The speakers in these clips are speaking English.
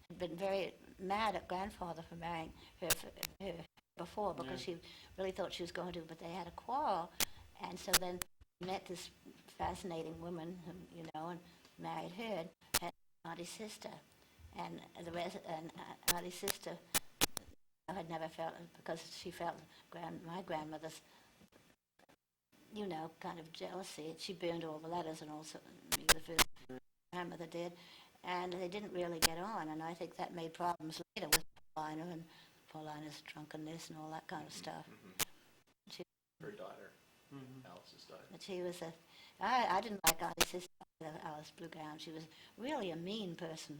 had been very mad at grandfather for marrying her before because she really thought she was going to, but they had a quarrel, and so then met this fascinating woman, who, and married her, and Auntie's sister, and Auntie's sister had never felt, because she felt my grandmother's, kind of jealousy. She burned all the letters, and also the first grandmother did, and they didn't really get on, and I think that made problems later with Paulina and Paulina's drunkenness and all that kind of stuff. She, Her daughter, Alice's daughter. but she was I didn't like Auntie's sister, Alice Bluegown. She was really a mean person.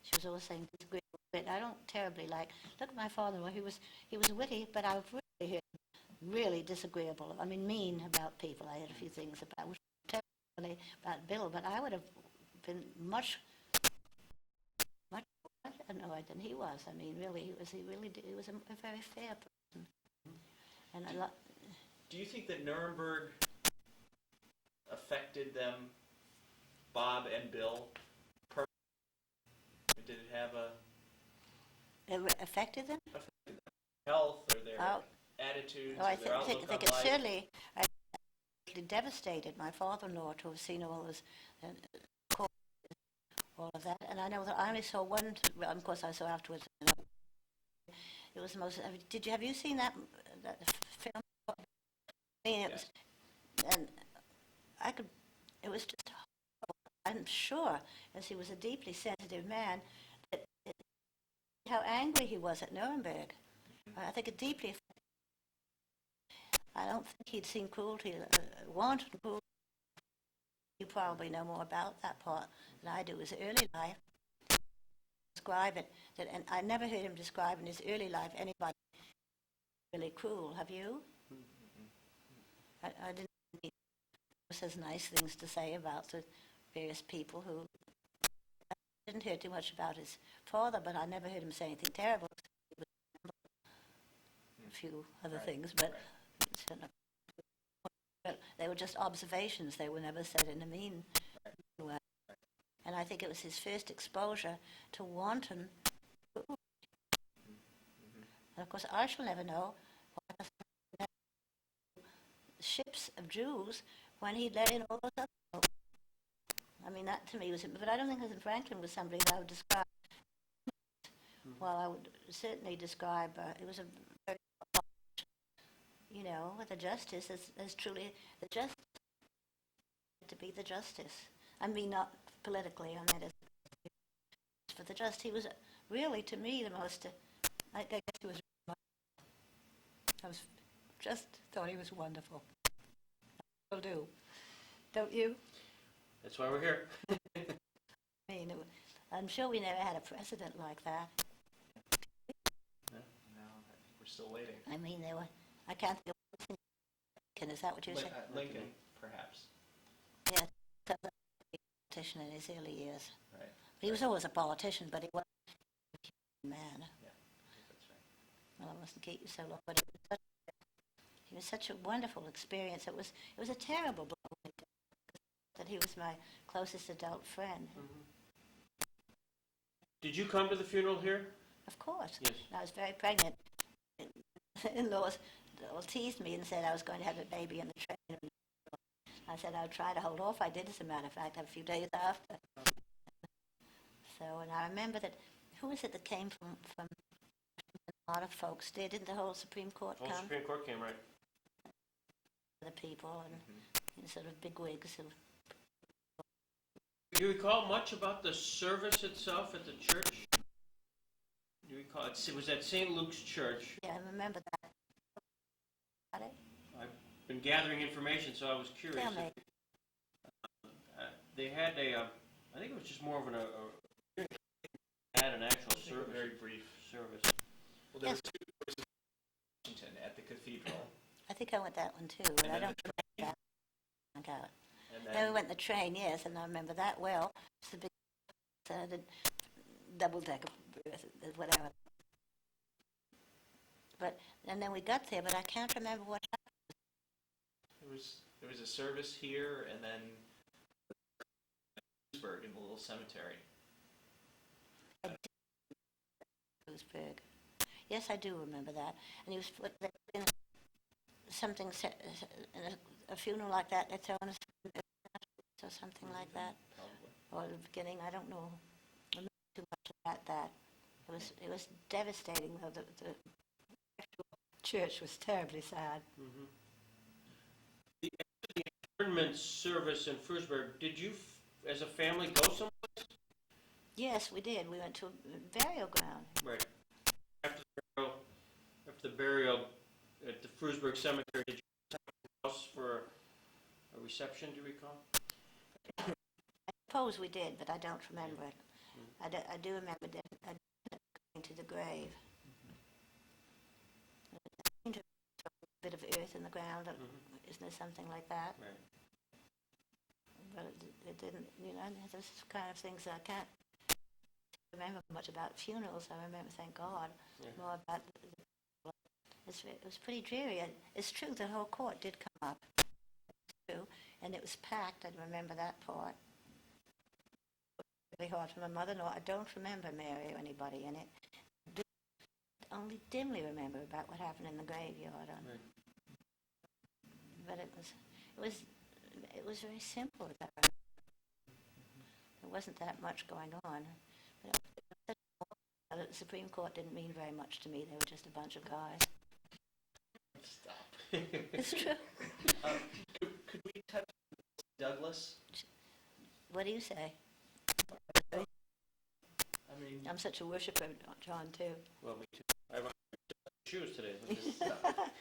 She was always saying disagreeable. But I don't terribly like. Look at my father-in-law. He was witty, but I really heard him really disagreeable. I mean, mean about people. I had a few things about terribly about Bill, but I would have been much more annoyed than he was. I mean, really, he was a very fair person, and a lot. Do you think that Nuremberg affected them, Bob and Bill, personally? Did it have It affected them? Health or their attitudes, Oh, or their outlook I think on it life? certainly devastated my father-in-law to have seen all this, all of that. And I know that I only saw one. Well, of course, I saw afterwards. It was the most. Have you seen that film? I mean, it was, and I could. It was just. I'm sure, as he was a deeply sensitive man, that how angry he was at Nuremberg. I think it deeply. I don't think he'd seen cruelty, wanton cruelty. You probably know more about that part than I do. His early life, describe it. And I never heard him describe in his early life anybody really cruel. Have you? I didn't. He says nice things to say about the various people who. I didn't hear too much about his father, but I never heard him say anything terrible. A few other things, but they were just observations. They were never said in a mean way. And I think it was his first exposure to wanton. And of course, I shall never know why ships of Jews when he let in all those other people. I mean, that to me was, but I don't think President Franklin was somebody that I would describe. Well, I would certainly describe, it was a very, with the justice as truly the justice, to be the justice. I mean, not politically, I mean, as for the justice. He was really, to me, the most, I guess he was, I was just thought he was wonderful. I still do. Don't you? That's why we're here. I mean, I'm sure we never had a president like that. No, I think we're still waiting. I mean, I can't think of Lincoln, is that what you're saying? Lincoln, perhaps. Yeah, he was a politician in his early years. Right. He was always a politician, but he wasn't a man. Yeah, I think that's right. Well, I mustn't keep you so long, but it was such a wonderful experience. It was a terrible blow that he was my closest adult friend. Did you come to the funeral here? Of course. Yes. I was very pregnant. In-laws all teased me and said I was going to have a baby in the train. I said I'd try to hold off. I did, as a matter of fact, a few days after. So, and I remember that, who was it that came from a lot of folks did? Didn't the whole Supreme Court come? The Supreme Court came, right. The people and sort of bigwigs who. Do you recall much about the service itself at the church? Do you recall? It was at St. Luke's Church. Yeah, I remember that. Got it? I've been gathering information, so I was curious. Tell me. They had I think it was just more of had an actual service. Very brief service. Well, there were two services in Washington at the cathedral. I think I went that one too, but I don't remember that. And then we went the train, yes, and I remember that well. It's the big, the double-decker, whatever. But and then we got there, but I can't remember what happened. There was a service here, and then in the little cemetery. Lewisburg. Yes, I do remember that. And he was put in something, in a funeral like that, they throw in or something like that. Probably. Or at the beginning, I don't know. I remember too much about that. It was devastating, though. The church was terribly sad. Mm-hmm. The internment service in Frewsburg, did you, as a family, go somewhere? Yes, we did. We went to a burial ground. Right. After the burial at the Frewsburg Cemetery, did you go to the house for a reception, do you recall? I suppose we did, but I don't remember it. I do remember going to the grave. A bit of earth in the ground, isn't there something like that? Right. But it didn't, those kind of things I can't remember much about funerals. I remember, thank God, more about it was pretty dreary. It's true, the whole court did come up. It's true, and it was packed. I remember that part. Really hard for my mother-in-law. I don't remember Mary or anybody in it. I do only dimly remember about what happened in the graveyard. Right. But it was very simple at that time. There wasn't that much going on. But the Supreme Court didn't mean very much to me. They were just a bunch of guys. Stop. It's true. Could we touch Douglas? What do you say? I mean, I'm such a worshipper, John, too. Well, me too. I have on shoes today.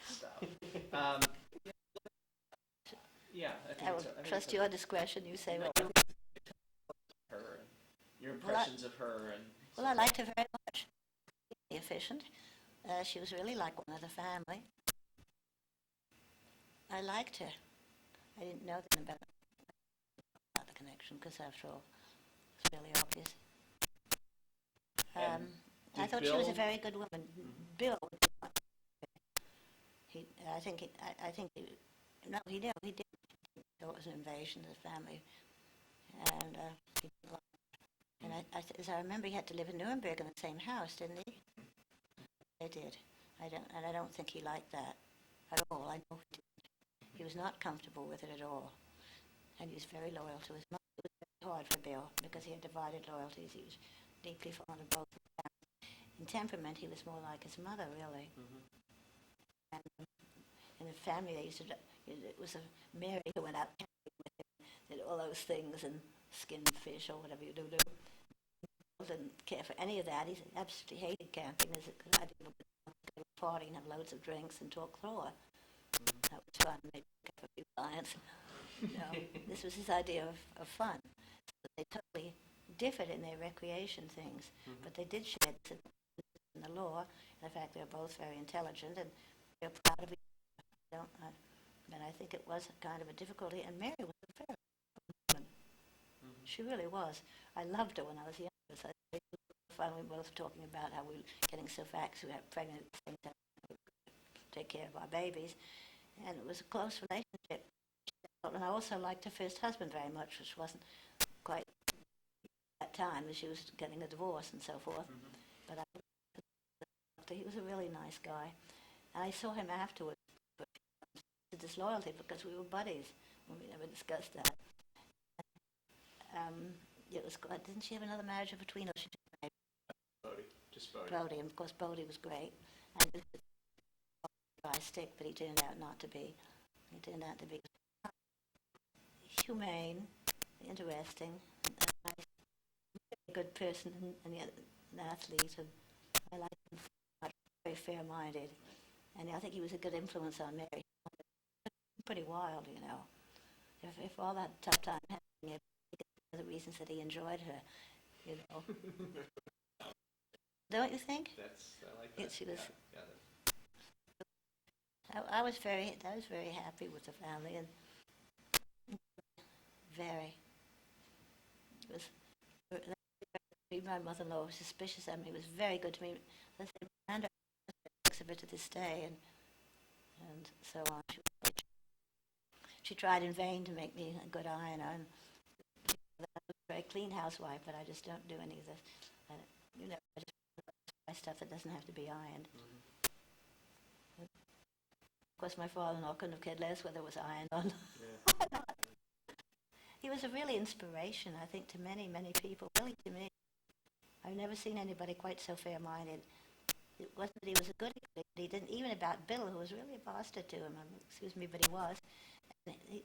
stop. Yeah, I think I will it's I think trust it's your discretion. You say No, what you... her and your impressions of her and. Well, I liked her very much. Efficient. She was really like one of the family. I liked her. I didn't know then about the connection, because after all, it's really obvious. I thought she was a Bill- very good woman. Bill, no, he did. He did. It was an invasion of the family, and he didn't like it. And as I remember, he had to live in Nuremberg in the same house, didn't he? They did. I don't think he liked that at all. I know he didn't. He was not comfortable with it at all, and he was very loyal to his mother. It was very hard for Bill because he had divided loyalties. He was deeply fond of both of them. In temperament, he was more like his mother, really. And in the family, they used to. It was Mary who went out camping with him, did all those things and skinned fish or whatever you do. Bill didn't care for any of that. He absolutely hated camping. As a good idea, go to a party and have loads of drinks and talk Thor. That was fun. Maybe pick up a few clients. This was his idea of fun. So they totally differed in their recreation things, but they did share this in the law. In fact, they're both very intelligent and they're proud of each other. And I think it was kind of a difficulty. And Mary was a very good woman. She really was. I loved her when I was younger. So we were both talking about how we were getting so fat because we were pregnant at the same time. We could take care of our babies. And it was a close relationship. And I also liked her first husband very much, which wasn't quite at that time, as she was getting a divorce and so forth. But he was a really nice guy. And I saw him afterwards. The disloyalty because we were buddies when we never discussed that. It was good. Didn't she have another marriage in between? Or she just married Bodie. Bodie, and of course Bodie was great. And it was by stick, but he turned out not to be. He turned out to be humane, interesting, a nice, good person, and yet an athlete. And I liked him much. Very fair-minded, and I think he was a good influence on Mary. Pretty wild, If all that tough time happened, the reasons that he enjoyed her, Don't you think? I like that. Yes, she was. Yeah, I was very happy with the family, and very. It was. My mother-in-law was suspicious of me. It was very good to me. I said, Miranda thinks of it to this day, and so on. She tried in vain to make me a good ironer, and I was a very clean housewife, but I just don't do any of this. I just stuff that doesn't have to be ironed. Of course, my father-in-law couldn't have cared less whether it was ironed or not. He was a really inspiration, I think, to many, many people, really to me. I've never seen anybody quite so fair-minded. It wasn't that he was a good but he didn't, even about Bill, who was really a bastard to him, excuse me, but he was. And he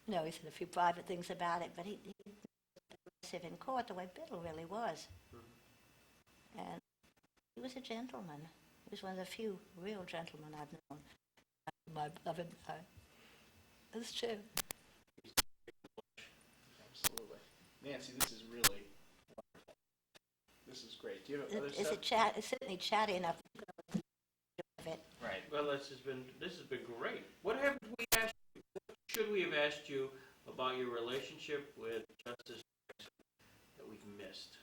he said a few private things about it, but he was aggressive in court the way Bill really was. And he was a gentleman. He was one of the few real gentlemen I've known. My beloved guy. That's true. Absolutely. Nancy, this is really wonderful. This is great. Do you have other stuff? It's certainly chatty enough. It. Right. Well, this has been great. What should we have asked you about your relationship with Justice that we've missed?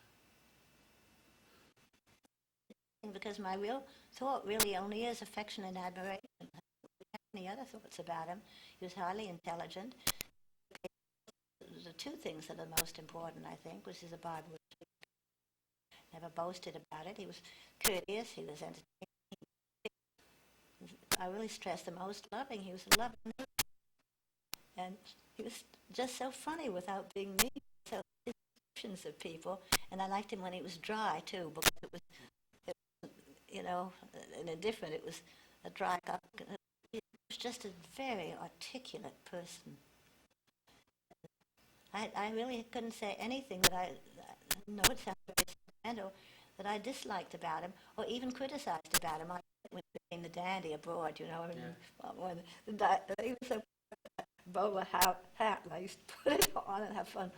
Because my real thought really only is affection and admiration. I don't have any other thoughts about him. He was highly intelligent. The two things that are most important, I think, was his Bible. Never boasted about it. He was courteous. He was entertaining. I really stress the most loving. He was loving. And he was just so funny without being mean. So his descriptions of people, and I liked him when he was dry too, because it was in a different, it was a dry cup. He was just a very articulate person. I really couldn't say anything that I know it sounds very sentimental, that I disliked about him, or even criticized about him. I when he became the dandy abroad, he was so bowler hat, and I used to put it on and have fun.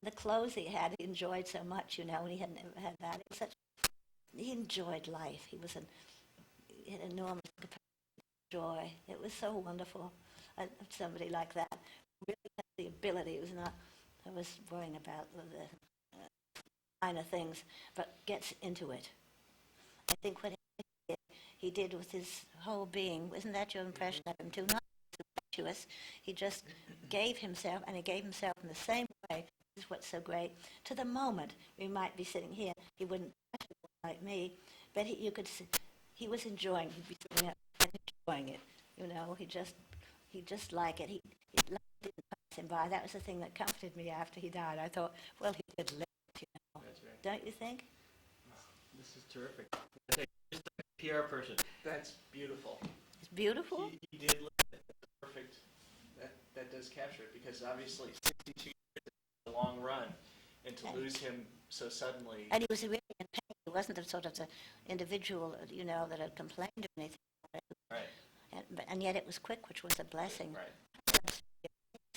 The clothes he had, he enjoyed so much, and he had never had that. He enjoyed life. He had enormous joy. It was so wonderful. Somebody like that really had the ability. I was worrying about the minor things, but gets into it. I think what he did with his whole being, isn't that your impression of him too? Not impetuous. He just gave himself, and he gave himself in the same way. This is what's so great. To the moment, we might be sitting here, he wouldn't like me, but you could see he was enjoying. He'd be sitting up and enjoying it. He just liked it. He didn't pass him by. That was the thing that comforted me after he died. I thought, well, he did live, That's right. Don't you think? This is terrific. Just a PR person. That's beautiful. It's beautiful. He did look at it. That's perfect. That does capture it, because obviously 62 years is a long run, and to lose him so suddenly. And he was really in pain. He wasn't the sort of the individual, that had complained or anything. Right. And yet it was quick, which was a blessing. Right.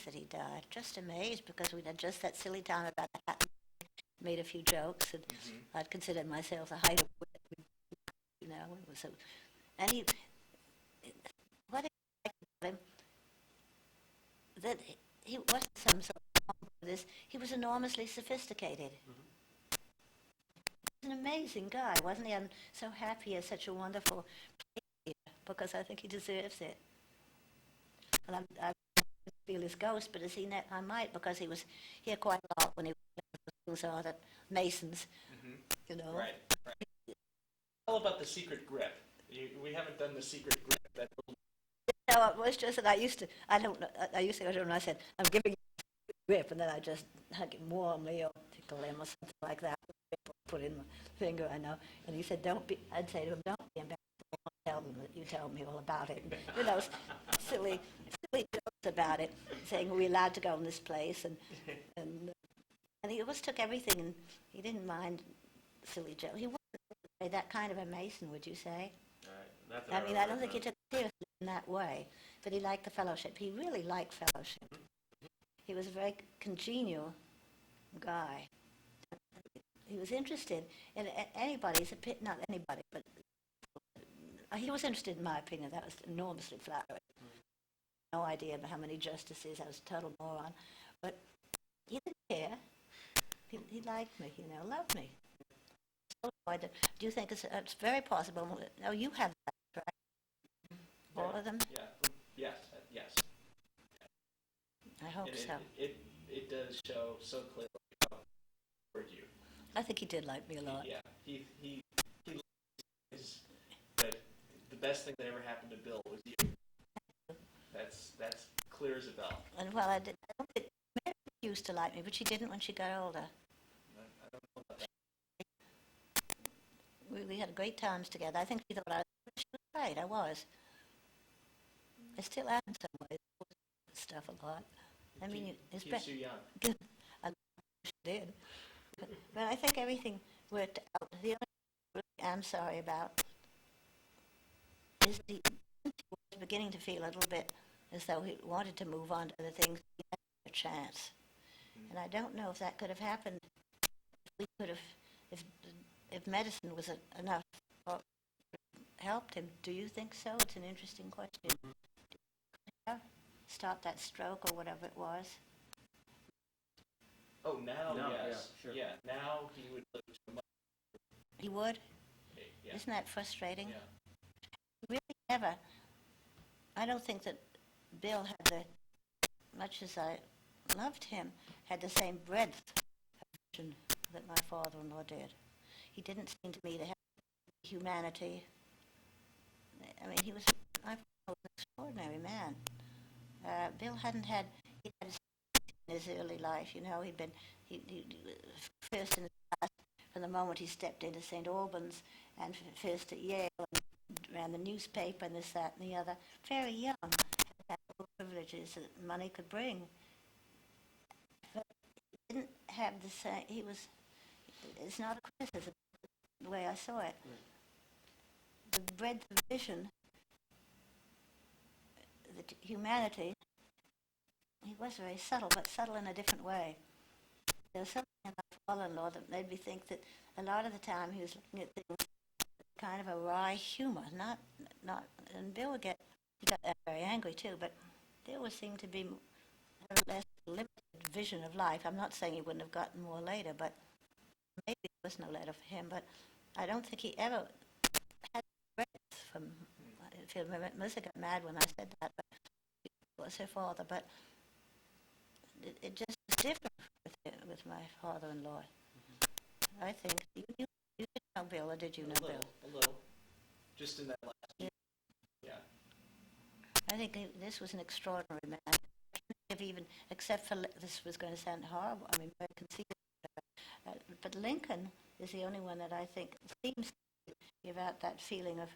That he died. Just amazed, because we had just that silly time about the hat. Made a few jokes, and I'd considered myself a hideaway. It was so. And what I liked about him, that he wasn't some sort of this. He was enormously sophisticated. He was an amazing guy, wasn't he? I'm so happy he has such a wonderful play, because I think he deserves it. And I feel his ghost, but I might, because he was here quite a lot when he was at Masons, Right. All about the secret grip. We haven't done the secret grip. No, it was just that I used to go to him and I said, I'm giving you a grip, and then I just hug him warmly or tickle him or something like that. Put in my finger, I know. And he said, I'd say to him, don't be embarrassed. I'll tell them that you told me all about it. And, silly jokes about it, saying, are we allowed to go in this place? And he always took everything, and he didn't mind silly jokes. He wasn't that kind of a Mason, would you say? I don't think he took it seriously in that way, but he liked the fellowship. He really liked fellowship. He was a very congenial guy. He was interested in anybody's opinion, not anybody, but he was interested in my opinion. That was enormously flattering. No idea about how many justices. I was a total moron. But he didn't care. He liked me, loved me. Do you think it's very possible? No, you have that, right? All of them? Yeah. Yes. I hope so. It does show so clearly toward you. I think he did like me a lot. Yeah. he is, but the best thing that ever happened to Bill was you. That's clear as a bell. And well, I don't think Mary used to like me, but she didn't when she got older. I don't know about that. We had great times together. I think she thought she was right. I was. I still am in some ways. Stuff a lot. I mean, it's Keeps better. you young. I wish it did. But I think everything worked out. The only thing I'm sorry about is he was beginning to feel a little bit as though he wanted to move on to other things. He had a chance. And I don't know if that could have happened if we could have, if if medicine was enough or helped him. Do you think so? It's an interesting question. Yeah. Stop that stroke or whatever it was. Oh, now, Now, yes. yeah, sure. Yeah, now he would live to much. He would? Yeah. Isn't that frustrating? Yeah. Really never. I don't think that Bill had much as I loved him, had the same breadth of vision that my father-in-law did. He didn't seem to me to have humanity. I mean, I thought he was an extraordinary man. Bill he had his in his early life, he'd been, he first in his class from the moment he stepped into St. Albans and first at Yale and ran the newspaper and this, that, and the other. Very young, had all the privileges that money could bring. But he didn't have the same, it's not a criticism, the way I saw it. The breadth of vision, the humanity, he was very subtle, but subtle in a different way. There was something in my father-in-law that made me think that a lot of the time he was looking at things with kind of a wry humor, not, and Bill he got very angry too, but there always seemed to be a less limited vision of life. I'm not saying he wouldn't have gotten more later, but maybe there was no later for him, but I don't think he ever had breadth from, I feel Melissa got mad when I said that, but it was her father, but it just was different with my father-in-law. I think you didn't know Bill, or did you know Bill? A little. Just in that last year. Yeah. I think this was an extraordinary man. I can't even, except for this was going to sound horrible. I mean, very conceited. But Lincoln is the only one that I think seems to give out that feeling of.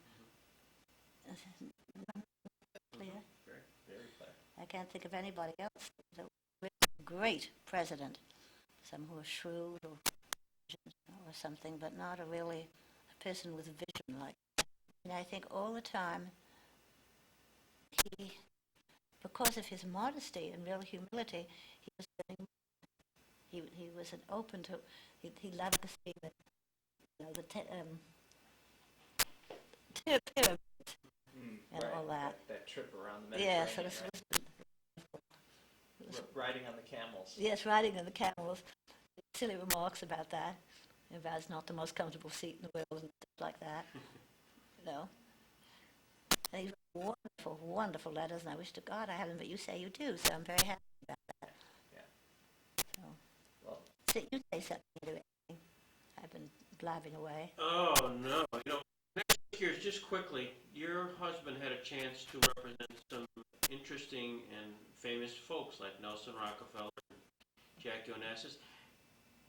Clear. Very, very clear. I can't think of anybody else that was a great president. Some who are shrewd or something, but not a person with vision like. And I think all the time because of his modesty and real humility, he was getting. He was an open to. He loved to see the pyramid and right. all that. That trip around the Mediterranean. Yes, it was riding on the camels. yes, riding on the camels. Silly remarks about that. About it's not the most comfortable seat in the world and stuff like that. And he wrote wonderful, wonderful letters, and I wish to God I haven't, but you say you do, so I'm very happy about that. Yeah. So, Well, you say something to anything. I've been blabbing away. Oh, no. Next year, just quickly, your husband had a chance to represent some interesting and famous folks like Nelson Rockefeller and Jackie Onassis.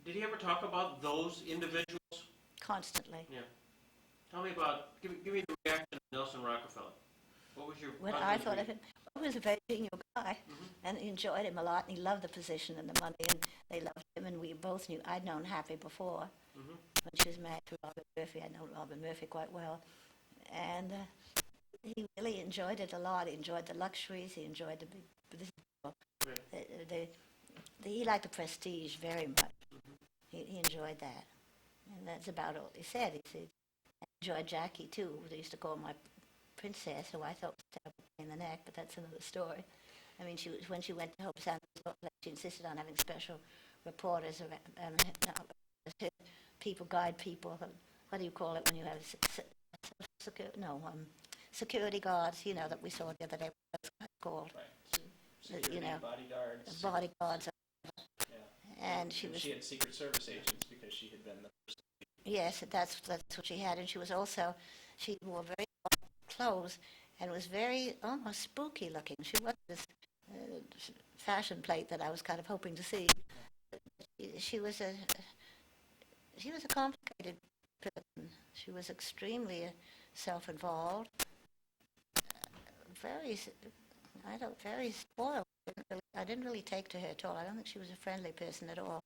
Did he ever talk about those individuals? Constantly. Yeah. Tell me about, give me the reaction of Nelson Rockefeller. What was your When I husband's thought of him, he was a very genial guy, Mhm. and he enjoyed him a lot, and he loved the position and the money, and they loved him, and we both knew. I'd known Happy before, Mhm. when she was married to Robert Murphy. I'd known Robert Murphy quite well, and he really enjoyed it a lot. He enjoyed the luxuries. He enjoyed he liked the prestige very much. He enjoyed that, and that's about all he said. He said, I enjoyed Jackie too. They used to call my princess, who I thought was a terrible pain in the neck, but that's another story. I mean, when she went to Hope Sound, she insisted on having special reporters, guide people. What do you call it when you have security guards? That we saw the other day. What's that called? right. Security, bodyguards. Bodyguards. Yeah. And she had Secret Service agents because she had been the first Yes, that's what she had, and she wore very dark clothes and was very almost spooky looking. She wasn't this fashion plate that I was kind of hoping to see. She was a she was a complicated person. She was extremely self-involved, very very spoiled. I didn't really take to her at all. I don't think she was a friendly person at all.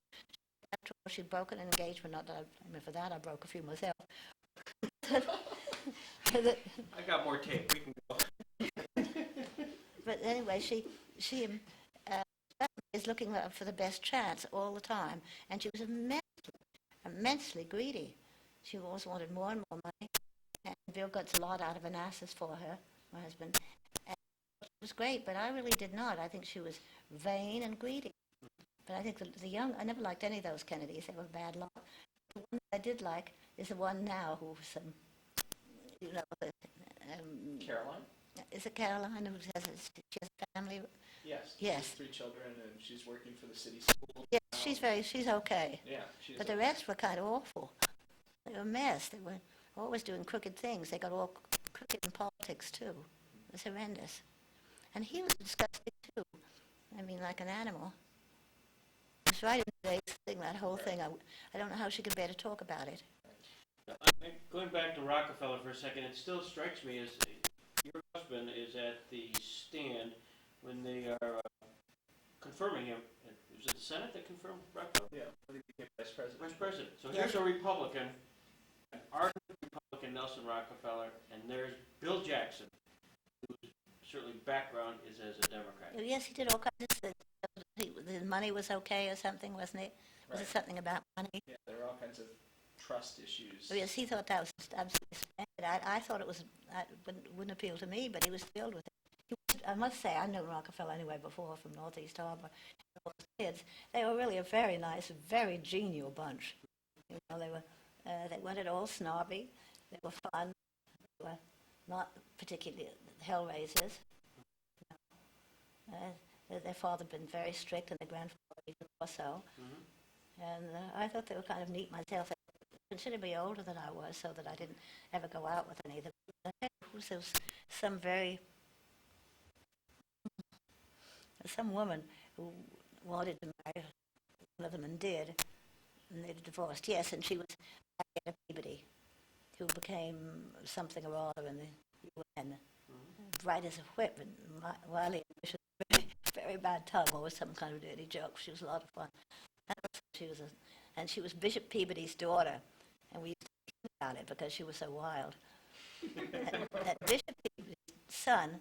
After all, she'd broken an engagement. Not that I mean, for that I broke a few myself. I got more tape, we can go. But anyway, she uh, is looking for the best chance all the time, and she was immensely greedy. She always wanted more and more money, and Bill got a lot out of Onassis for her, my husband. And it was great, but I really did not. I think she was vain and greedy. But I think the young, I never liked any of those Kennedys. They were a bad lot. The one I did like is the one now who's, you know, Caroline? is it Caroline who she has a family? Yes. Yes. She has 3 children, and she's working for the city school. Yes, she's okay. Yeah, she's But the rest were kind of awful. They were a mess. They were always doing crooked things. They got all crooked in politics, too. It was horrendous. And he was disgusting, too. I mean, like an animal. It was right in today's thing, that whole thing. I don't know how she could bear to talk about it. Going back to Rockefeller for a second, it still strikes me as your husband is at the stand when they are confirming him. Was it the Senate that confirmed Rockefeller? Yeah, I think he became vice president. Vice President. So here's a Republican, an ardent Republican, Nelson Rockefeller, and there's Bill Jackson, whose certainly background is as a Democrat. Yes, he did all kinds of things. His money was okay or something, wasn't it? Was it something about money? Yeah, there are all kinds of trust issues. Oh, yes, he thought that was absolutely splendid. I thought it wouldn't appeal to me, but he was thrilled with it. I must say, I know Rockefeller anyway before from Northeast Harbor. All those kids, they were really a very nice, very genial bunch. You know, they weren't at all snobby. They were fun. They were not particularly hellraisers. Their father had been very strict, and their grandfather even more so. Mm-hmm. And I thought they were kind of neat myself. They were considerably older than I was, so that I didn't ever go out with any of them. There was some woman who wanted to marry one of them and did, and they divorced. Yes, and she was Diana Peabody, who became something or other in the UN. Bright as a whip, and wily, very, very bad tongue, always some kind of dirty joke. She was a lot of fun. And she was Bishop Peabody's daughter, and we used to think about it because she was so wild. and Bishop Peabody's son,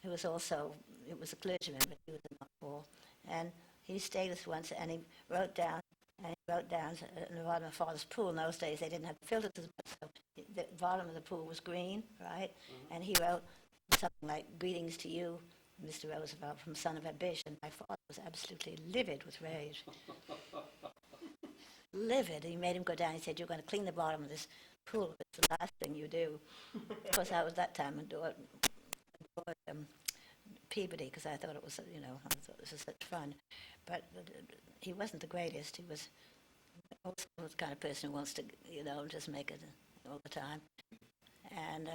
who was also, it was a clergyman, but he was a nutball, and he stayed with us once, and he wrote down in the bottom of Father's pool. In those days, they didn't have filters, so the bottom of the pool was green, right? Mm-hmm. And he wrote something like, "Greetings to you, Mr. Roosevelt, from son of ambition." My father was absolutely livid with rage. Livid. He made him go down. He said, "You're going to clean the bottom of this pool. It's the last thing you do." Of course, I was that time adored Peabody, because I thought it was, I thought this was such fun. But he wasn't the greatest. He was also the kind of person who wants to, just make it all the time. And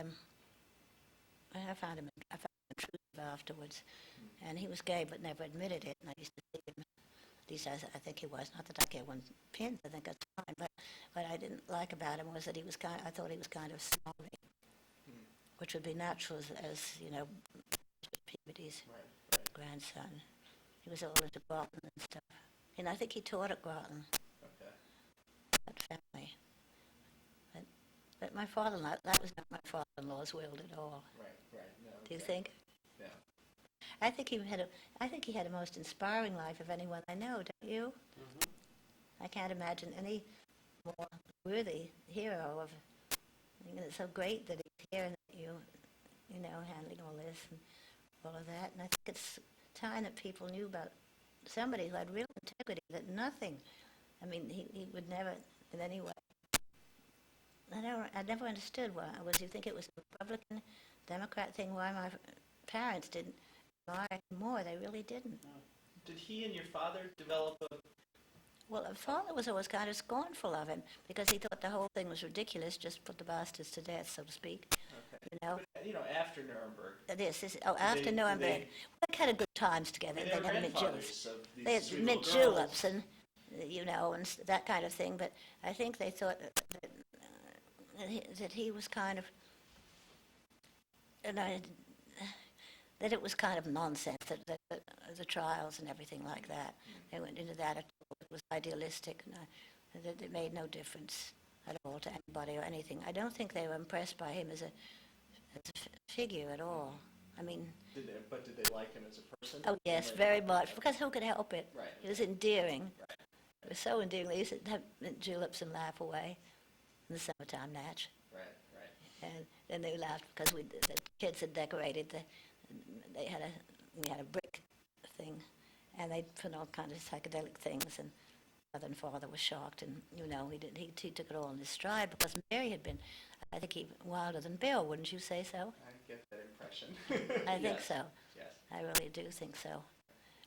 I found him intrusive afterwards. And he was gay, but never admitted it. And I used to see him. At least I think he was. Not that I care one pin. I think that's fine. But what I didn't like about him was that I thought he was kind of snobby, which would be natural as Peabody's grandson. He was all into Groton and stuff. And I think he taught at Groton. Okay. That family. But my father-in-law, that was not my father-in-law's will at all. Right. No. Do you think? Yeah. I think he had a most inspiring life of anyone I know, don't you? Mm-hmm. I can't imagine any more worthy hero of. It's so great that he's here and that handling all this and all of that. And I think it's time that people knew about somebody who had real integrity. That nothing. I mean, he would never in any way. I never understood why. You think it was a Republican, Democrat thing? Why my parents didn't admire him more? They really didn't. Did he and your father develop a Well, the father was always kind of scornful of him because he thought the whole thing was ridiculous, just put the bastards to death, so to speak, Okay. you know. But, after Nuremberg, After did Nuremberg, they, we had a good times I together. mean, They they were had mint juleps. grandfathers of They these had sweet mint little girls. juleps and, that kind of thing, but I think they thought that he was kind of, and that it was kind of nonsense, that the trials and everything like that. They went into that, it was idealistic, and that it made no difference at all to anybody or anything. I don't think they were impressed by him as a figure at all. I mean, Did they like him as a person? oh yes, Like- very much, because who could help it? Right. He was endearing. Right. It was so endearing. They used to have mint juleps and laugh away in the summertime, Natch. Right, right. And then they laughed because the kids had decorated we had a brick thing, and they'd put all kinds of psychedelic things, and mother and father were shocked, and he took it all in his stride because Mary had been, I think, even wilder than Bill, wouldn't you say so? I get that impression. I think Yes, so. Yes. I really do think so.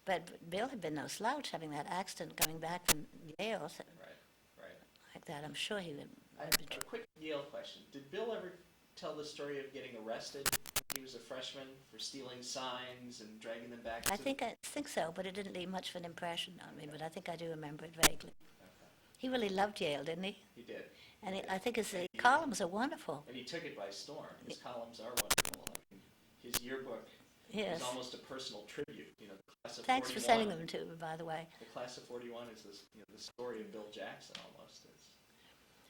But Bill had been no slouch, having that accident coming back from Yale, so, Right, right. like that. I'm sure he would. I have a quick Yale question. Did Bill ever tell the story of getting arrested when he was a freshman for stealing signs and dragging them back I to think so, but it didn't leave much of an impression on me. But I think I do remember it vaguely. Okay. He really loved Yale, didn't he? He did. And He did. I think his columns are wonderful. And he took it by storm. His columns are wonderful. I mean, his yearbook Yes. is almost a personal tribute. The class of Thanks for 41. sending them to me, by the way. The class of 41 is this, the story of Bill Jackson almost.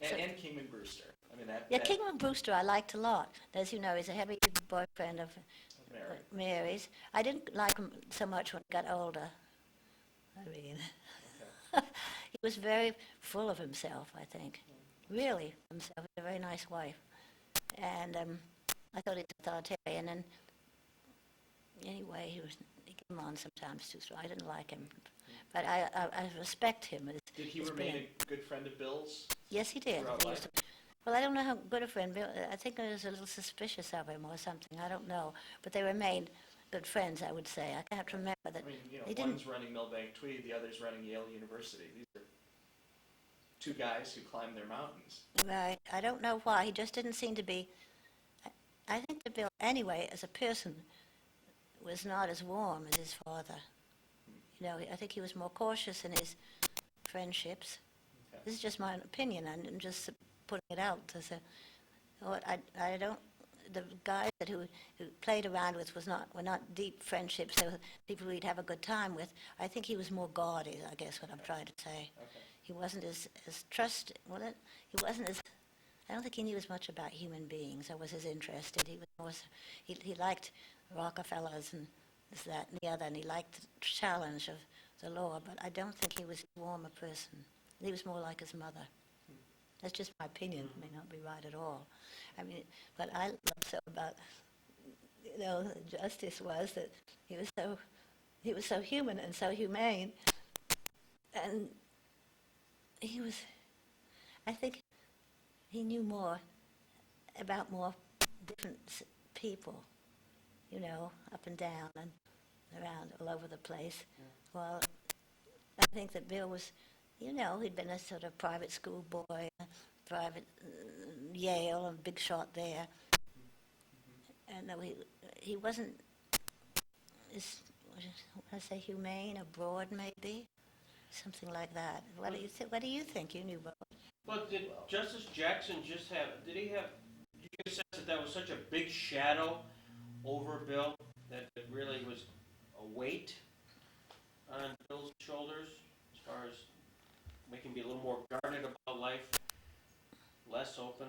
It's, So- and Kingman Brewster. I mean, Yeah, that Kingman Brewster I liked a lot. As you know, he's a heavy boyfriend of Mary. Mary's. I didn't like him so much when he got older. I mean, Okay. he was very full of himself, I think. Really, himself. He had a very nice wife. And I thought he was authoritarian. And anyway, he came on sometimes too strong. I didn't like him. But I respect him. Did he as remain being- a good friend of Bill's? Yes, he did. throughout He used life? to- Well, I don't know how good a friend. I think I was a little suspicious of him or something. I don't know. But they remained good friends, I would say. I can't remember I that. mean, He didn't- one's running Millbank Tweed, the other's running Yale University. These are two guys who climb their mountains. Right. I don't know why. He just didn't seem to be. I think that Bill, anyway, as a person, was not as warm as his father. I think he was more cautious in his friendships. Okay. This is just my opinion. I'm just putting it out to say, I don't. The guys who played around with were not deep friendships. They were people we'd have a good time with. I think he was more guarded. I guess what I'm trying to say. Okay. He wasn't as trusted. He wasn't as. I don't think he knew as much about human beings. I was as interested. He was more. He liked Rockefellers and this, that, and the other, and he liked the challenge of the law. But I don't think he was a warmer person. He was more like his mother. That's just my opinion. It may not be right at all. I mean, what I love so about Justice was that he was so human and so humane, and I think he knew more about more different people, up and down and around all over the place. Yeah. Well, I think that Bill was, he'd been a sort of private school boy, private Yale, and big shot there. And he wasn't as, what I say, humane or broad, maybe? Something like that. What do you think? You knew both. Well, did Justice Jackson did you get a sense that was such a big shadow over Bill, that it really was a weight on Bill's shoulders, as far as making him be a little more guarded about life, less open?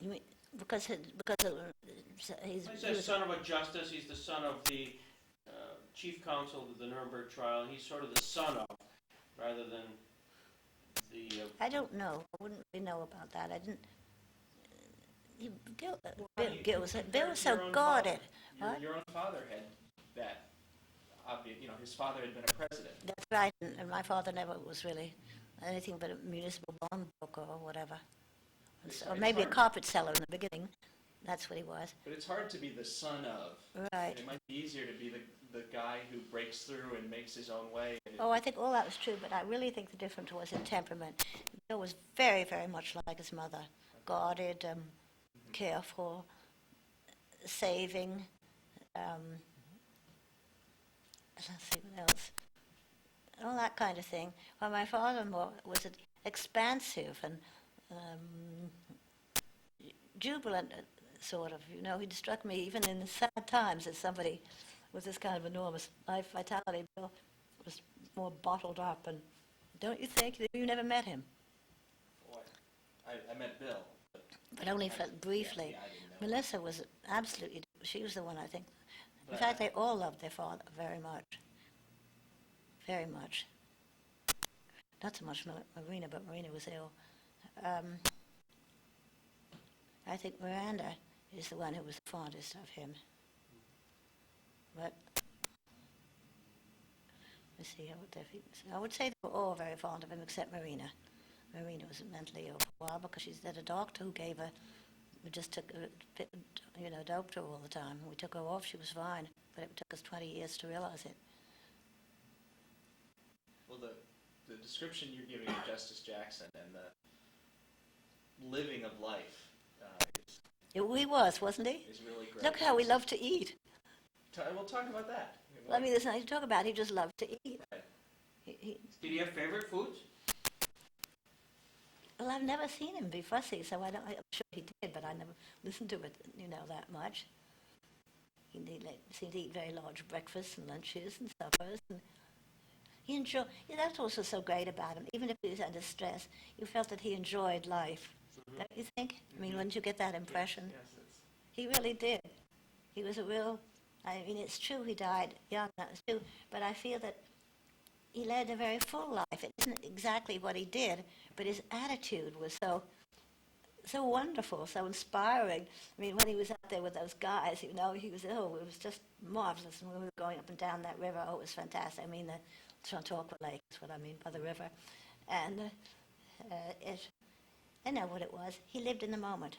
You mean, because he's... He's he the was- son of a justice, he's the son of the chief counsel of the Nuremberg trial, he's sort of the son of, rather than the... I don't know. I wouldn't really know about that. I didn't... Bill How do you Bill was compare to so your own guarded. father? What? Your own father had that. His father had been a president. That's right, and my father never was really anything but a municipal bond broker or whatever. It's- Or it's maybe a hard. carpet seller in the beginning. That's what he was. But it's hard to be the son of. Right. And it might be easier to be the guy who breaks through and makes his own way. And Oh, I think all that was true, but I really think the difference was in temperament. Bill was very, very much like his mother, guarded, careful, saving. Let's see what else. All that kind of thing. Well, my father-in-law was expansive and jubilant, sort of. You know, he'd struck me even in sad times as somebody with this kind of enormous life vitality. Bill was more bottled up, and don't you think? You never met him, boy, I met Bill. but only for briefly. Yeah, I didn't know. Melissa was absolutely. She was the one, I think. In But fact, they all loved their father very much. Very much. Not so much Marina, but Marina was ill. I think Miranda is the one who was the fondest of him. But let's see how I would say they were all very fond of him except Marina. Marina was mentally ill for a while because she's had a doctor who gave her, we just took her, doped her all the time. We took her off, she was fine, but it took us 20 years to realize it. Well, the description you're giving of Justice Jackson and the living of life He was, wasn't he? is really great. Look how he loved to eat. We'll talk about that. I mean, there's nothing to talk about. He just loved to eat. Right. Did he have favorite foods? Well, I've never seen him be fussy, so I'm sure he did, but I never listened to it, that much. He seemed to eat very large breakfasts and lunches and suppers. And he enjoyed. That's also so great about him. Even if he was under stress, you felt that he enjoyed life. Don't you think? I mean, wouldn't you get that impression? Yes, He really did. He was a real. I mean, it's true he died young. That was true, but I feel that he led a very full life. It isn't exactly what he did, but his attitude was so wonderful, so inspiring. I mean, when he was out there with those guys, he was ill. It was just marvelous. And when we were going up and down that river, it was fantastic. I mean, the Chautauqua Lake is what I mean by the river. And I know what it was. He lived in the moment.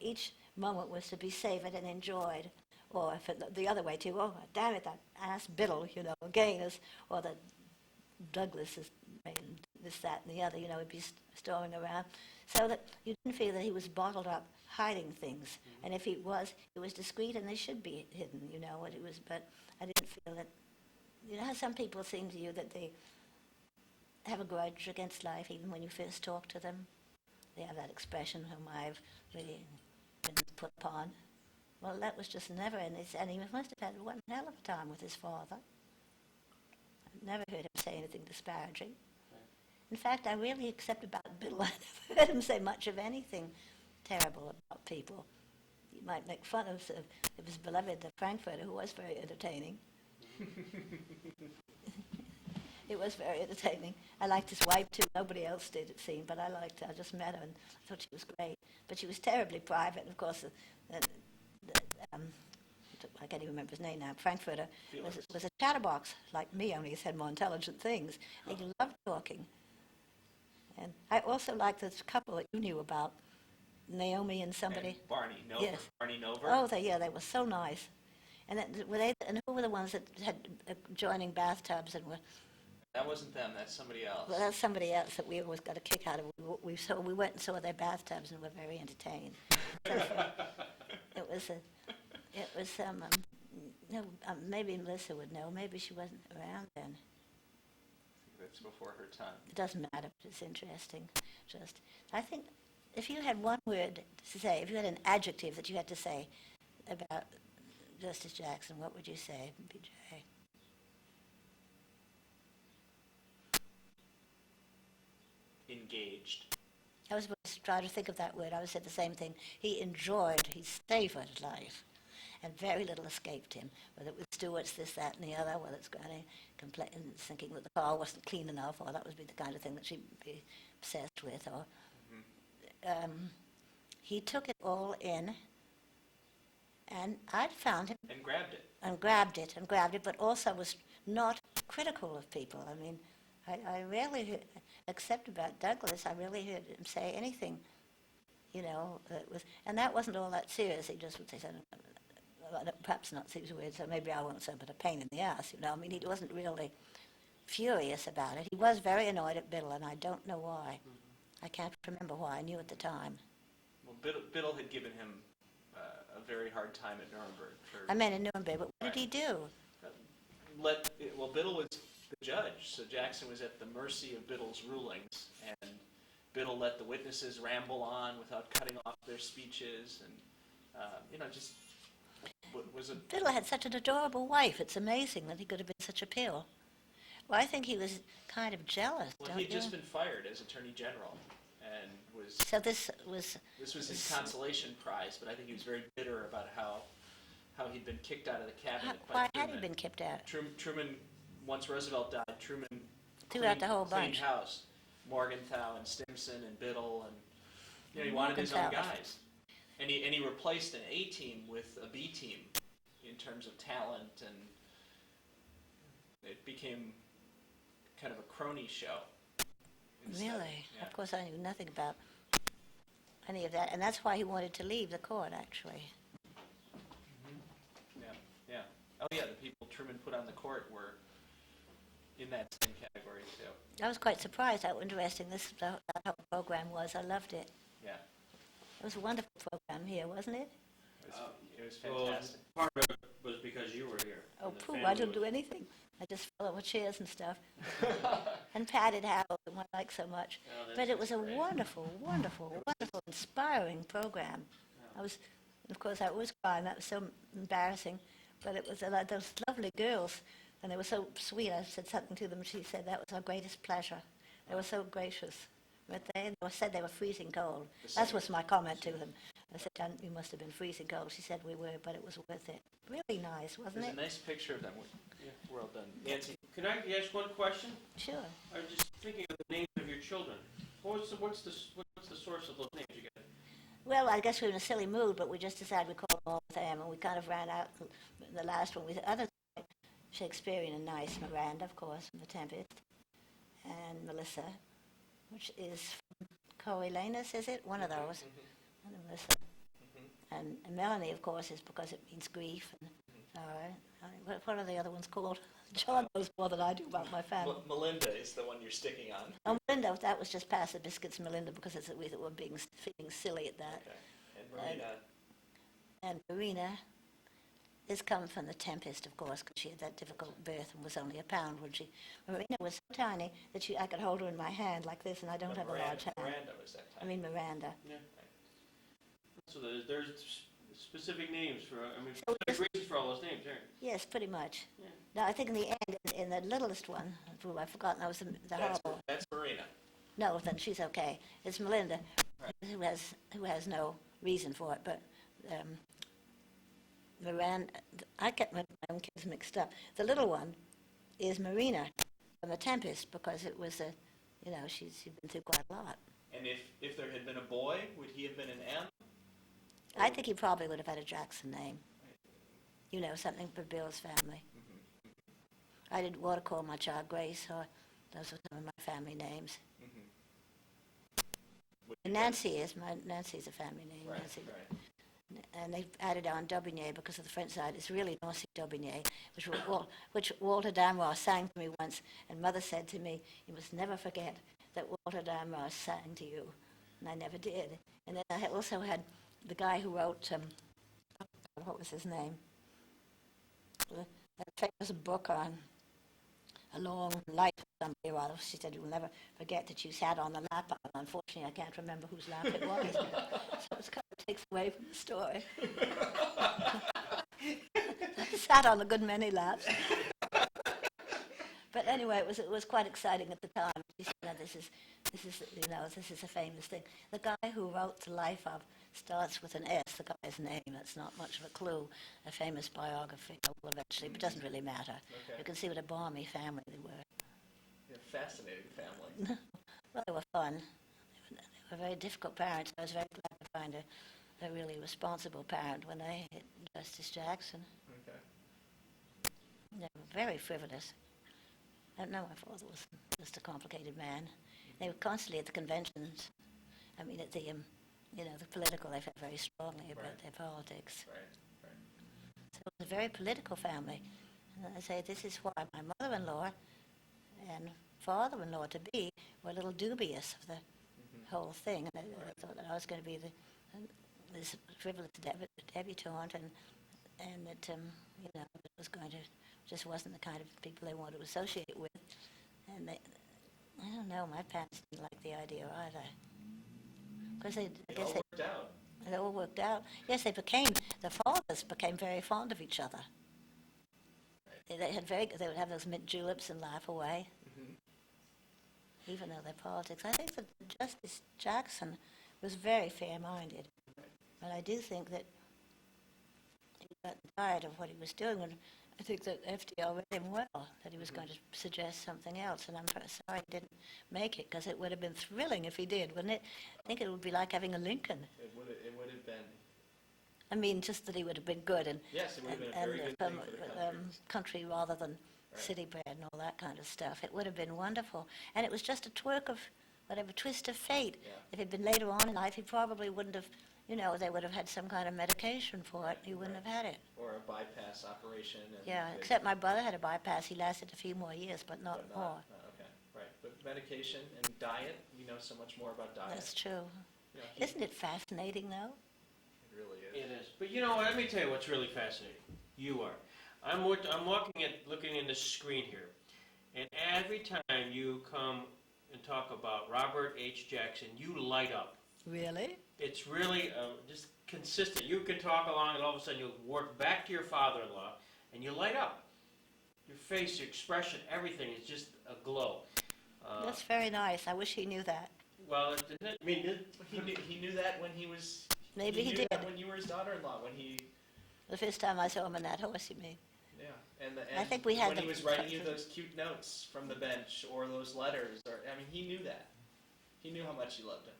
Each moment was to be savored and enjoyed. Or if the other way too, oh, damn it, that ass Biddle, again, or that Douglas is this, that, and the other, he'd be storming around. So that you didn't feel that he was bottled up, hiding things. And if he was discreet, and they should be hidden, what it was. But I didn't feel that, how some people seem to you that they have a grudge against life, even when you first talk to them. They have that expression, whom I've really been put upon. Well, that was just never, and he must have had one hell of a time with his father. I've never heard him say anything disparaging. In fact, I really accept about Biddle. I never heard him say much of anything terrible about people. He might make fun of his beloved Frankfurter, who was very entertaining. It was very entertaining. I liked his wife too. Nobody else did, it seemed, but I liked her. I just met her and I thought she was great. But she was terribly private. And of course, I can't even remember his name now. Frankfurter was a chatterbox like me, only he said more intelligent things. He loved talking. And I also liked this couple that you knew about, Naomi and somebody. And Barney Nover. Yes. Barney Nover. Oh, they were so nice. And who were the ones that had adjoining bathtubs and were? That wasn't them. That's somebody else. Well, that's somebody else that we always got a kick out of. We went and saw their bathtubs and were very entertained. Maybe Melissa would know. Maybe she wasn't around then. That's before her time. It doesn't matter, but it's interesting. I think if you had one word to say, if you had an adjective that you had to say about Justice Jackson, what would you say, BJ? Engaged. I was trying to think of that word. I would say the same thing. He savored life, and very little escaped him. Whether it was Stewart's, this, that, and the other, whether it's going to thinking that the car wasn't clean enough, or that would be the kind of thing that she'd be obsessed with, or he took it all in, and I'd found him And grabbed it. and grabbed it, but also was not critical of people. I mean, I rarely heard, except about Douglas, I really heard him say anything, that was, and that wasn't all that serious. He just would say something, perhaps not seems weird, so maybe I won't say, but a pain in the ass, you know. I mean, he wasn't really furious about it. He was very annoyed at Biddle, and I don't know why. I can't remember why. I knew at the time. Well, Biddle had given him a very hard time at Nuremberg. I meant in Nuremberg, but what did he do? Well, Biddle was the judge, so Jackson was at the mercy of Biddle's rulings, and Biddle let the witnesses ramble on without cutting off their speeches, and just was a Biddle had such an adorable wife. It's amazing that he could have been such a pill. Well, I think he was kind of jealous, well. don't He'd you? just been fired as Attorney General, and So this was... this was his consolation prize. But I think he was very bitter about how he'd been kicked out of the cabinet by Why Truman. had he been kicked out? Truman, once Roosevelt died, Truman Threw out the whole cleaned bunch. house. Morgenthau and Stimson and Biddle, and he wanted his own Morgenthau. guys. And he replaced an A team with a B team in terms of talent, and it became kind of a crony show. instead. Really? Yeah. Of course, I knew nothing about any of that, and that's why he wanted to leave the court, actually. Yeah. Oh yeah, the people Truman put on the court were in that same category too. I was quite surprised how interesting that whole program was. I loved it. Yeah, It was a wonderful program here, wasn't it? it was Well, fantastic. part of it was because you were here. Oh, and the pooh, family I didn't was- do anything. I just fell over chairs and stuff. And patted Harold, whom I like so much. Oh, that's But it was a great. wonderful, inspiring program. Of course, I was crying. That was so embarrassing. But it was like those lovely girls, and they were so sweet. I said something to them, and she said that was our greatest pleasure. They were so gracious. But they said they were freezing cold. That was my comment to them. I said, you must have been freezing cold. She said we were, but it was worth it. Really nice, wasn't There's it? a nice picture of them. Well done, Nancy. Can I ask one question? Sure. I was just thinking of the names of your children. What's the source of those names you got? Well, I guess we were in a silly mood, but we just decided we'd call them all with them, and we kind of ran out the last one with other Shakespearean and nice. Miranda, of course, from The Tempest, and Melissa, which is from Coriolanus, is it? One of those. And Melissa. And Melanie, of course, is because it means grief. And what are the other ones called? John knows more than I do about my family. Melinda is the one you're sticking on. Oh, Melinda, that was just past the biscuits, Melinda, because we were feeling silly at that. Okay. And Marina. And Marina is coming from The Tempest, of course, because she had that difficult birth and was only a pound when she... Marina was so tiny that I could hold her in my hand like this, and I don't have a large hand. Miranda was that I time. mean Miranda. Yeah. So there's specific names for, So specific reasons for all those names, aren't Yes, pretty much. Yeah. Now, I think in the end, in the littlest one, who I've forgotten, that was the horrible... That's Marina. No, then she's okay. It's Melinda, Right. who has no reason for it, but Miranda, I get my own kids mixed up. The little one is Marina from The Tempest, because it was she's been through quite a lot. And if there had been a boy, would he have been an M? I think he probably would have had a Jackson name. You know, something for Bill's family. I didn't want to call my child Grace, or those were some of my family names. And Nancy's a family name, Right, Nancy. right. And they added on Daubigny because of the French side. It's really Nancy Daubigny, which Walter Damrosch sang to me once, and Mother said to me, you must never forget that Walter Damrosch sang to you. And I never did. And then I also had the guy who wrote, what was his name? That famous book on A Long Life or somebody or other. She said, you will never forget that you sat on the lap. Unfortunately, I can't remember whose lap it was. So it kind of takes away from the story. I sat on a good many laps. But anyway, it was quite exciting at the time. She said, no, this is a famous thing. The guy who wrote The Life of starts with an S, the guy's name. That's not much of a clue. A famous biography will eventually, but it doesn't really matter. Okay. You can see what a balmy family they were. Yeah, fascinating family. Well, they were fun. They were very difficult parents. I was very glad to find a really responsible parent when they hit Justice Jackson. Okay. They were very frivolous. I don't know, my father was just a complicated man. They were constantly at the conventions. I mean, at the, the political, they felt very strongly about Right. their politics. Right. was a very political family. And I say, this is why my mother-in-law and father-in-law-to-be were a little dubious of the whole thing. And I thought that I was going to be this frivolous debutante, and that, it was going to, just wasn't the kind of people they wanted to associate with. And I don't know, my parents didn't like the idea either. Because I It guess all worked out. it all worked out. Yes, the fathers became very fond of each other. They would have those mint juleps and laugh away, even though their politics. I think that Justice Jackson was very fair-minded, but I do think that he got tired of what he was doing, and I think that FDR read him well, that he was going to suggest something else, and I'm sorry he didn't make it, because it would have been thrilling if he did, wouldn't it? I think it would be like having a Lincoln. It would have been. I mean, just that he would have been good, and Yes, it would have been a very good thing for the country. Country rather than city bred and all that kind of stuff. It would have been wonderful. And it was just a twist of fate. Yeah. If it had been later on in life, he probably wouldn't have, they would have had some kind of medication for it. He wouldn't have had it. Or a bypass operation. And Yeah, except my brother had a bypass. He lasted a few more years, but not more. Okay, right. But medication and diet, we know so much more about diet. That's true. You know, Isn't it fascinating, though? It really is. It is. But let me tell you what's really fascinating. You are. I'm looking in the screen here, and every time you come and talk about Robert H. Jackson, you light up. Really? It's really just consistent. You can talk along, and all of a sudden you'll work back to your father-in-law, and you light up. Your face, your expression, everything is just aglow. That's very nice. I wish he knew that. Well, didn't it? I mean, He knew that when he was. Maybe he knew did. That when you were his daughter-in-law, when he. The first time I saw him on that horse, you mean? Yeah, and I think we had when he them- was writing you those cute notes from the bench or those letters, he knew that. He knew how much you loved him.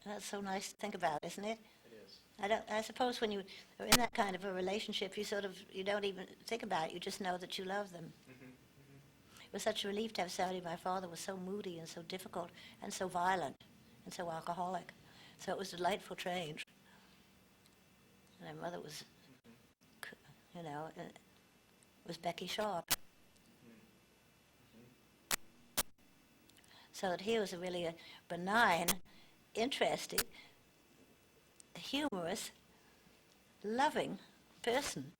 That's so nice to think about, isn't it? It is. I suppose when you are in that kind of a relationship, you don't even think about it. You just know that you love them. It was such a relief to have somebody. My father was so moody and so difficult and so violent and so alcoholic. So it was a delightful change. And my mother was, was Becky Sharp. So that he was a benign, interesting, humorous, loving person.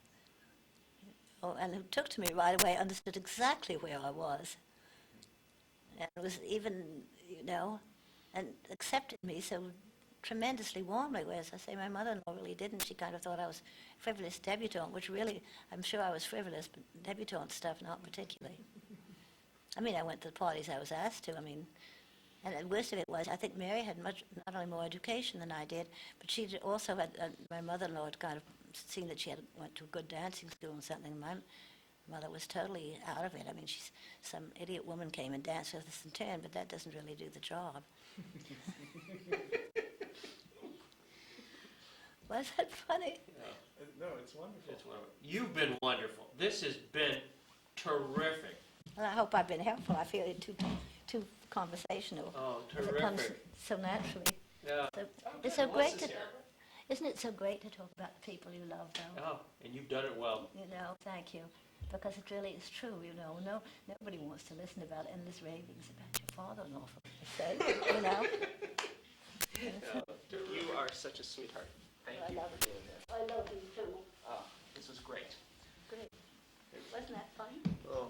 And who took to me right away, understood exactly where I was. And was even, and accepted me so tremendously warmly, whereas I say my mother-in-law really didn't. She kind of thought I was frivolous debutante, which really, I'm sure I was frivolous, but debutante stuff, not particularly. I mean, I went to the parties I was asked to. I mean, and the worst of it was, I think Mary had not only more education than I did, but she also had, my mother-in-law had kind of seen that she went to a good dancing school and something. My mother was totally out of it. I mean, some idiot woman came and danced with us in turn, but that doesn't really do the job. Was that funny? No, it's wonderful. it's wonderful. You've been wonderful. This has been terrific. Well, I hope I've been helpful. I feel it too conversational. Oh, It comes terrific. so naturally. Yeah. So, Oh, it's good. so great Melissa's to, here. isn't it so great to talk about the people you love, though? Oh, and you've done it well. Thank you. Because it really is true, nobody wants to listen about endless ravings about your father-in-law, for goodness sake, You are such a sweetheart. Thank I you. love you. I love you too. Oh, this was great. Great. Wasn't that fun? Oh.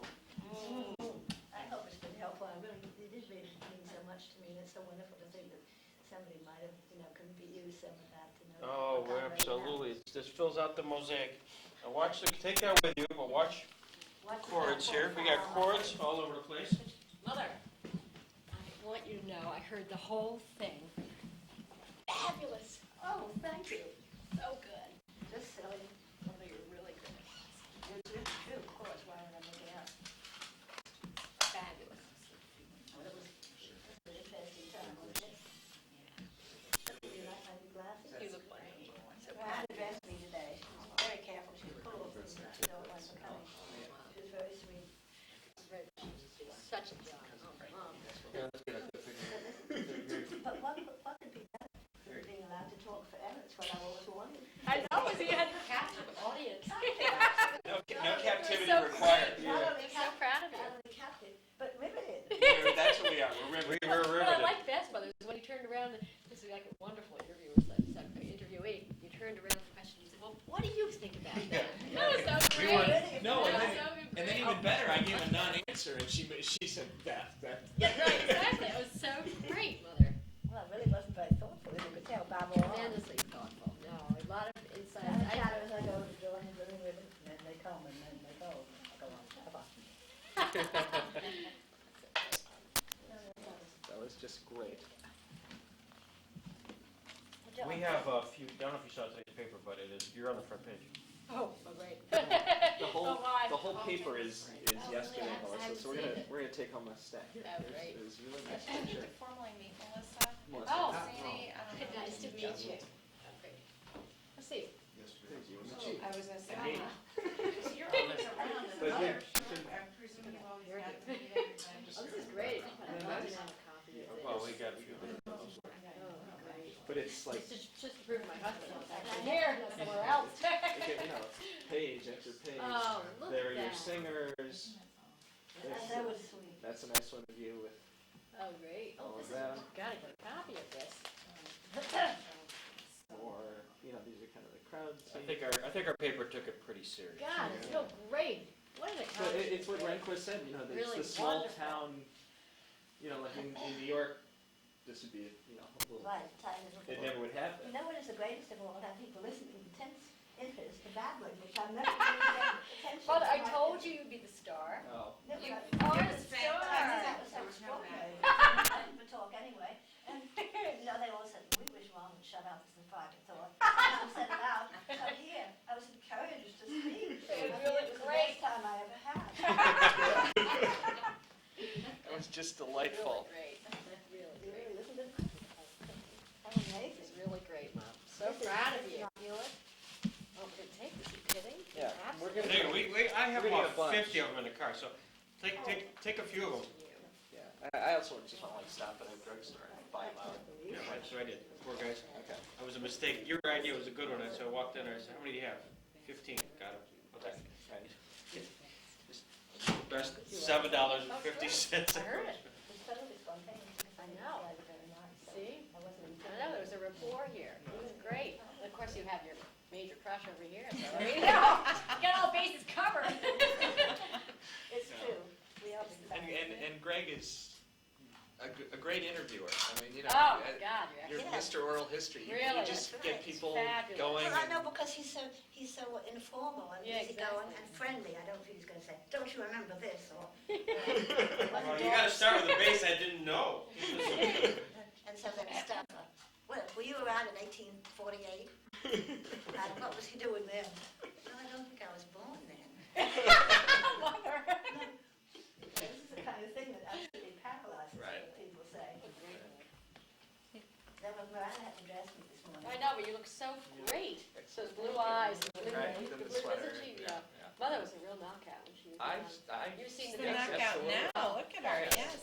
I hope it's been helpful. It did really mean so much to me, and it's so wonderful to think that somebody might have, could be used some of that, Oh, what God made absolutely. This fills out the mosaic. Now take that with you, but watch happen. chords here. We got chords all over the place. Mother, I want you to know I heard the whole thing. Fabulous. Oh, thank you. So good. Just silly. Mother, you're really good. You're true, of course. Why would I make it up? Fabulous. Well, it was an interesting time, wasn't it? Do you like my new glasses? You look wonderful. So Well, Anna dressed me today. She was very careful. She was full of things that I don't like for coming. She was very sweet. such a job. Mom. Yeah, that's good. But what could be better than being allowed to talk forever? It's what I always wanted. I know, is he We were What I riveted. liked best about it was when he turned around, this is like a wonderful interviewer, interviewee, you turned around the question, you said, well, what do you think about that? That was so We great. were- no, That and was so And then great. even better, I gave a non-answer, and she said that. Yeah, right, exactly, it was so great, Mother. Well, it really wasn't very thoughtful, as you could tell by more on. Tremendously thoughtful, no, a lot of insight. And the shadows, I go to the door and the living room, and then they come, and then they go, I go on, bye-bye. That was just great. We have a few, I don't know if you saw today's paper, but you're on the front page. Oh, great. The whole Oh, my. the whole paper is yesterday, yes, I Melissa. haven't So seen it. we're gonna take home a stack here. Oh, great. There's you and I this need picture. to formally meet Melissa. Melissa. Oh. Sandy, I don't know. Nice to meet you. Great. Let's see. There's you and the Oh, chief. I was gonna say, And me. so you're always around as But a mother. we- I'm presuming you always Very got good. to meet everybody. Oh, this is great. I'd love to nice. have a copy of this. Well, we got a few. Oh, great. But it's like Just to prove to my husband I was actually here, not somewhere else. you know, page after page. Oh, look There are at your that. singers. That was sweet. That's a nice one of you with Oh, great. all Oh, of this them. is, gotta get a copy of this. Or these are kind of the crowd I think our paper took it pretty serious. God, it's so great. What an But accomplishment. it's what Rehnquist said, it's Really the small wonderful. town, like in New York, this would be, a little, Right, tiny it little. never would happen. You know what is the greatest of all? Have people listening, intense interest, the babbling, which I'm never going to get attention. But I told you you'd be the star. Oh. No, You but are I- the That was star. so extraordinary. I didn't talk anyway. And, they all said, we wish Ron would shut up, it's a private thought. And I said it out. So here, I was encouraged to speak. It was I mean, really it was great. the best time I ever had. It was just delightful. Really great. Really great. Really, isn't it? How It amazing. was really great, Mom. So proud of you. Feel it? Oh, did it take this? Are you kidding? Yeah, we're gonna- Hey, I have We're gonna about get a bunch. 50 of them in the car, so take a few of them. Yeah, I also just want to stop at a drugstore and buy them out. Yeah, right, so I did. Poor guys. Okay. That was a mistake. Your idea was a good one, so I walked in there, I said, how many do you have? 15. Got them. Okay. Best $7.50. I heard it. It's totally spontaneous. I know. Very nice. So See? I wasn't I know, there was a rapport here. It was great. And of course, you have your major crush over here, so, get all bases covered. It's true. We are big fans. And Greg is a great interviewer. I mean, Oh, God, you're Yeah. Mr. Oral History. You Really? just That's get right. people Fabulous. going. Well, I know because he's so informal and Yeah, easygoing exactly. and friendly. I don't think he's going to say, "Don't you remember this?" Or Well, you gotta start with the base I didn't know. and so then stuff. Well, were you around in 1848? And what was he doing then? Well, I don't think I was born then. Mother. This is the kind of thing that absolutely paralyzes Right. what people say. Then when Miranda had to dress me this morning. I know, but you look so great. Those blue eyes, the blue, Right, the then the blue, sweater, isn't she? yeah, Mother was a real knockout when she was young. You've seen She's the the pictures. knockout Absolutely. now, look at her, yes.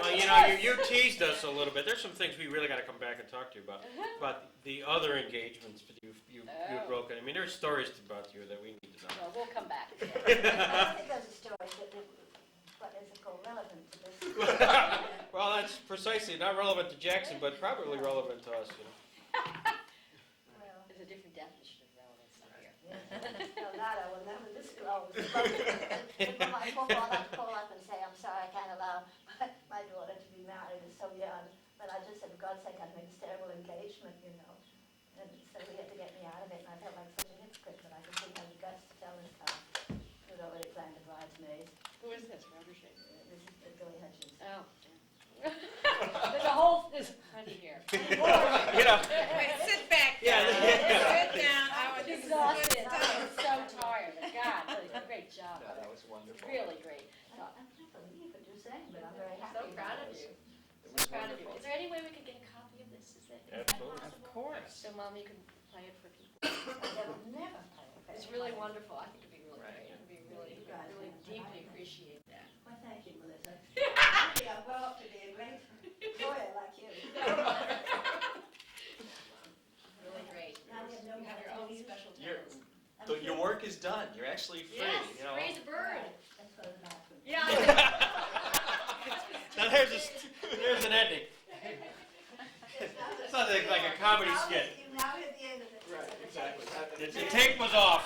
Well, you teased us a little bit. There's some things we really gotta come back and talk to you about. But the other engagements that you've Oh. broken, I mean, there's stories about you that we need to know. Well, we'll come back. I think there's a story that, what is it called, relevant to this. Well, that's precisely not relevant to Jackson, but probably relevant to us, Well, There's a different definition of relevance up here. no, that I will never disclose. When my football, I'd call up and say, "I'm sorry, I can't allow my daughter to be married, is so young." But I just said, "For God's sake, I'd made this terrible engagement, And so he had to get me out of it, and I felt like such a hypocrite, but I just didn't have the guts to tell this guy who'd already planned the bridesmaids. Who is this, Roger Shea? This is Billy Hutchins. Oh. There's plenty here. Wait, sit back Yeah, down, yeah. sit down, I was just. Exhausted, I'm so tired. God, really, great job. No, that was wonderful. Really great. I can't believe what you're saying, but I'm very So happy. proud about of it. you. It So was proud of you. wonderful. Is there any way we could get a copy of this? Is that Absolutely. Of possible? course. So, Mom, you can play it for people. I will never pay. It's really wonderful. I think it'd be really Right. great. It'd be really, You guys really are- deeply appreciate that. Well, thank you, Melissa. Maybe I'll grow up to be a great lawyer like you. Really great. Now we have no You have your own special Your- talents. Your work is done. You're actually free. Yes, raise a bird. Let's go to the bathroom. Yeah. Now there's an ending. Sounds like a comedy skit. You now hit the end of it. Right, exactly. The tape was off.